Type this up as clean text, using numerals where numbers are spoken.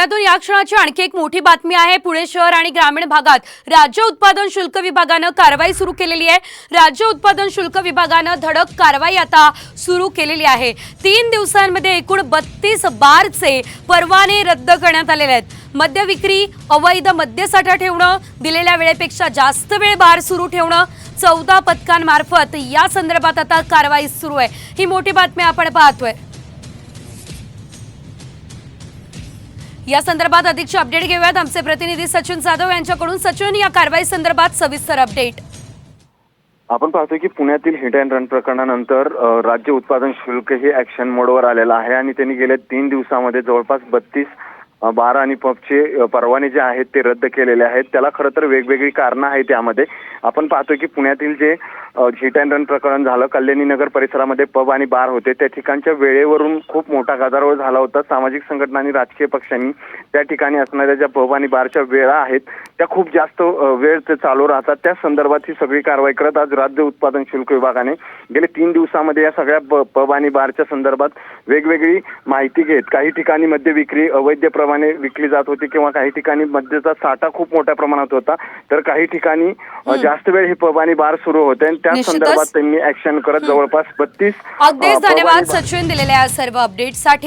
पुण्यातून या क्षणाची आणखी एक मोठी बातमी आहे। पुणे शहर आणि ग्रामीण भागात राज्य उत्पादन शुल्क विभागाने कारवाई सुरू केलेली आहे। राज्य उत्पादन शुल्क विभागाने धडक कारवाई आता सुरू केलेली आहे। 3 दिवसांमध्ये एकूण 32 बारचे परवाने रद्द करण्यात आलेले आहेत। मद्य विक्री, अवैध मद्यसाठा ठेवणं, दिलेल्या वेळेपेक्षा जास्त वेळ बार सुरू ठेवणं, 14 पथकांमार्फत या संदर्भात आता कारवाई सुरू आहे। ही मोठी बातमी आपण पाहतोय। या संदर्भात अधिकची अपडेट घेऊयात आमचे प्रतिनिधी सचिन जाधव यांच्याकडून। सचिन, या कारवाई संदर्भात सविस्तर अपडेट। आपण पाहतोय की पुण्यातील हिट अँड रन प्रकरणानंतर राज्य उत्पादन शुल्क हे ऍक्शन मोडवर आलेलं आहे आणि त्यांनी गेल्या 3 दिवसांमध्ये जवळपास 32 बार आणि पबचे परवाने जे आहेत ते रद्द केलेले आहेत। त्याला खरं तर वेगवेगळी कारणं आहेत। त्यामध्ये आपण पाहतोय की पुण्यातील जे हिट अँड रन प्रकरण झालं, कल्याणी नगर परिसरामध्ये पब आणि बार होते, त्या ठिकाणच्या वेळेवरून खूप मोठा गदारोळ झाला होता। सामाजिक संघटना आणि राजकीय पक्षांनी त्या ठिकाणी असणाऱ्या ज्या पब आणि बारच्या वेळा आहेत त्या खूप जास्त वेळ ते चालू राहतात, त्या संदर्भात ही सगळी कारवाई करत आज राज्य उत्पादन शुल्क विभागाने गेले 3 दिवसांमध्ये या सगळ्या पब आणि बारच्या संदर्भात वेगवेगळी माहिती घेत काही ठिकाणी मद्य विक्री अवैध प्रमाणे विकली जात होती किंवा काही ठिकाणी मद्याचा साठा खूप मोठ्या प्रमाणात होता, तर काही ठिकाणी जास्त वेळ हे पब आणि बार सुरू होते आणि त्या संदर्भात त्यांनी ऍक्शन करत जवळपास 32 अगदीच धन्यवाद सचिन दिलेल्या सर्व अपडेट्ससाठी।